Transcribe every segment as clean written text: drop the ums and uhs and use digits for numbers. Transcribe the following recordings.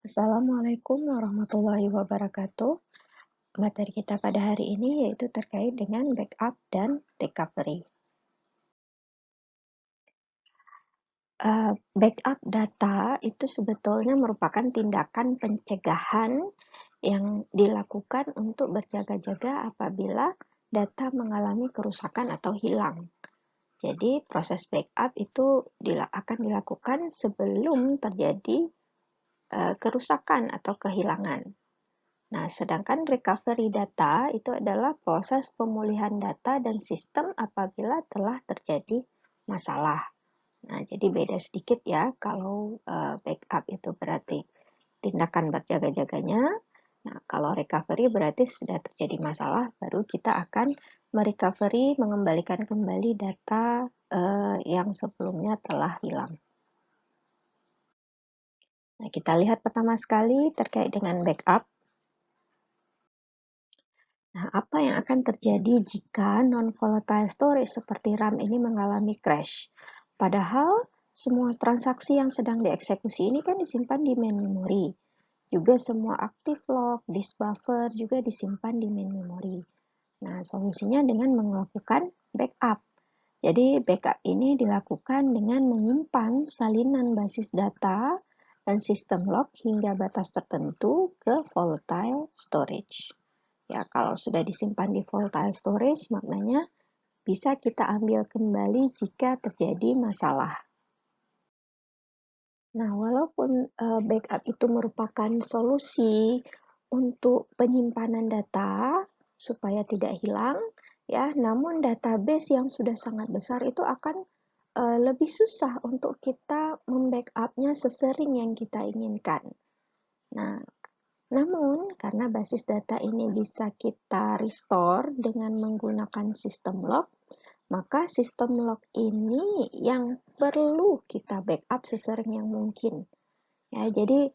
Assalamualaikum warahmatullahi wabarakatuh. Materi kita pada hari ini yaitu terkait dengan backup dan recovery. Backup data itu sebetulnya merupakan tindakan pencegahan yang dilakukan untuk berjaga-jaga apabila data mengalami kerusakan atau hilang. Jadi proses backup itu akan dilakukan sebelum terjadi kerusakan atau kehilangan. Nah, sedangkan recovery data itu adalah proses pemulihan data dan sistem apabila telah terjadi masalah. Nah, jadi beda sedikit ya kalau backup itu berarti tindakan berjaga-jaganya. Nah, kalau recovery berarti sudah terjadi masalah, baru kita akan merecovery, mengembalikan kembali data yang sebelumnya telah hilang. Nah, kita lihat pertama sekali terkait dengan backup. Nah, apa yang akan terjadi jika non-volatile storage seperti RAM ini mengalami crash? Padahal semua transaksi yang sedang dieksekusi ini kan disimpan di main memory. Juga semua active log, disk buffer juga disimpan di main memory. Nah, solusinya dengan melakukan backup. Jadi, backup ini dilakukan dengan menyimpan salinan basis data dan sistem log hingga batas tertentu ke volatile storage. Ya, kalau sudah disimpan di volatile storage, maknanya bisa kita ambil kembali jika terjadi masalah. Nah, walaupun backup itu merupakan solusi untuk penyimpanan data supaya tidak hilang, ya, namun database yang sudah sangat besar itu akan lebih susah untuk kita membackup-nya sesering yang kita inginkan. Nah, namun, karena basis data ini bisa kita restore dengan menggunakan sistem log, maka sistem log ini yang perlu kita backup sesering yang mungkin. Ya, jadi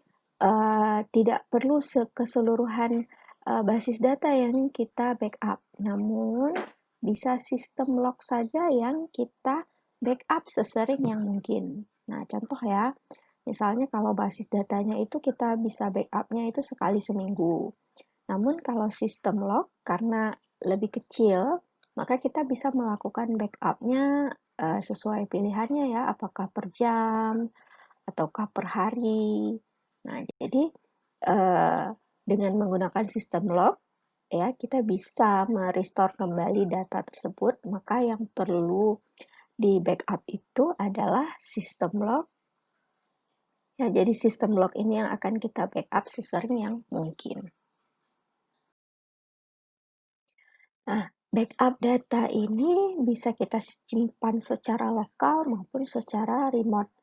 tidak perlu keseluruhan basis data yang kita backup, namun bisa sistem log saja yang kita backup sesering yang mungkin. Nah, contoh ya, misalnya kalau basis datanya itu kita bisa backupnya itu sekali seminggu. Namun kalau sistem log karena lebih kecil, maka kita bisa melakukan backupnya sesuai pilihannya ya, apakah per jam ataukah per hari. Nah, jadi dengan menggunakan sistem log ya kita bisa merestore kembali data tersebut, maka yang perlu di backup itu adalah sistem log. Ya, jadi sistem log ini yang akan kita backup sesering yang mungkin. Nah, backup data ini bisa kita simpan secara lokal maupun secara remote.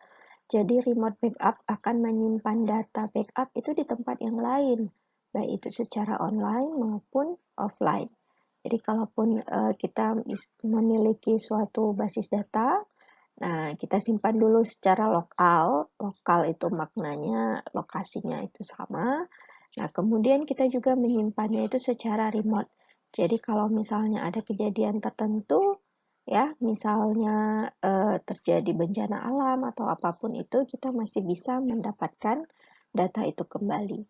Jadi remote backup akan menyimpan data backup itu di tempat yang lain, baik itu secara online maupun offline. Jadi kalaupun kita memiliki suatu basis data, nah kita simpan dulu secara lokal. Lokal itu maknanya lokasinya itu sama. Nah, kemudian kita juga menyimpannya itu secara remote. Jadi kalau misalnya ada kejadian tertentu, ya, misalnya terjadi bencana alam atau apapun itu, kita masih bisa mendapatkan data itu kembali.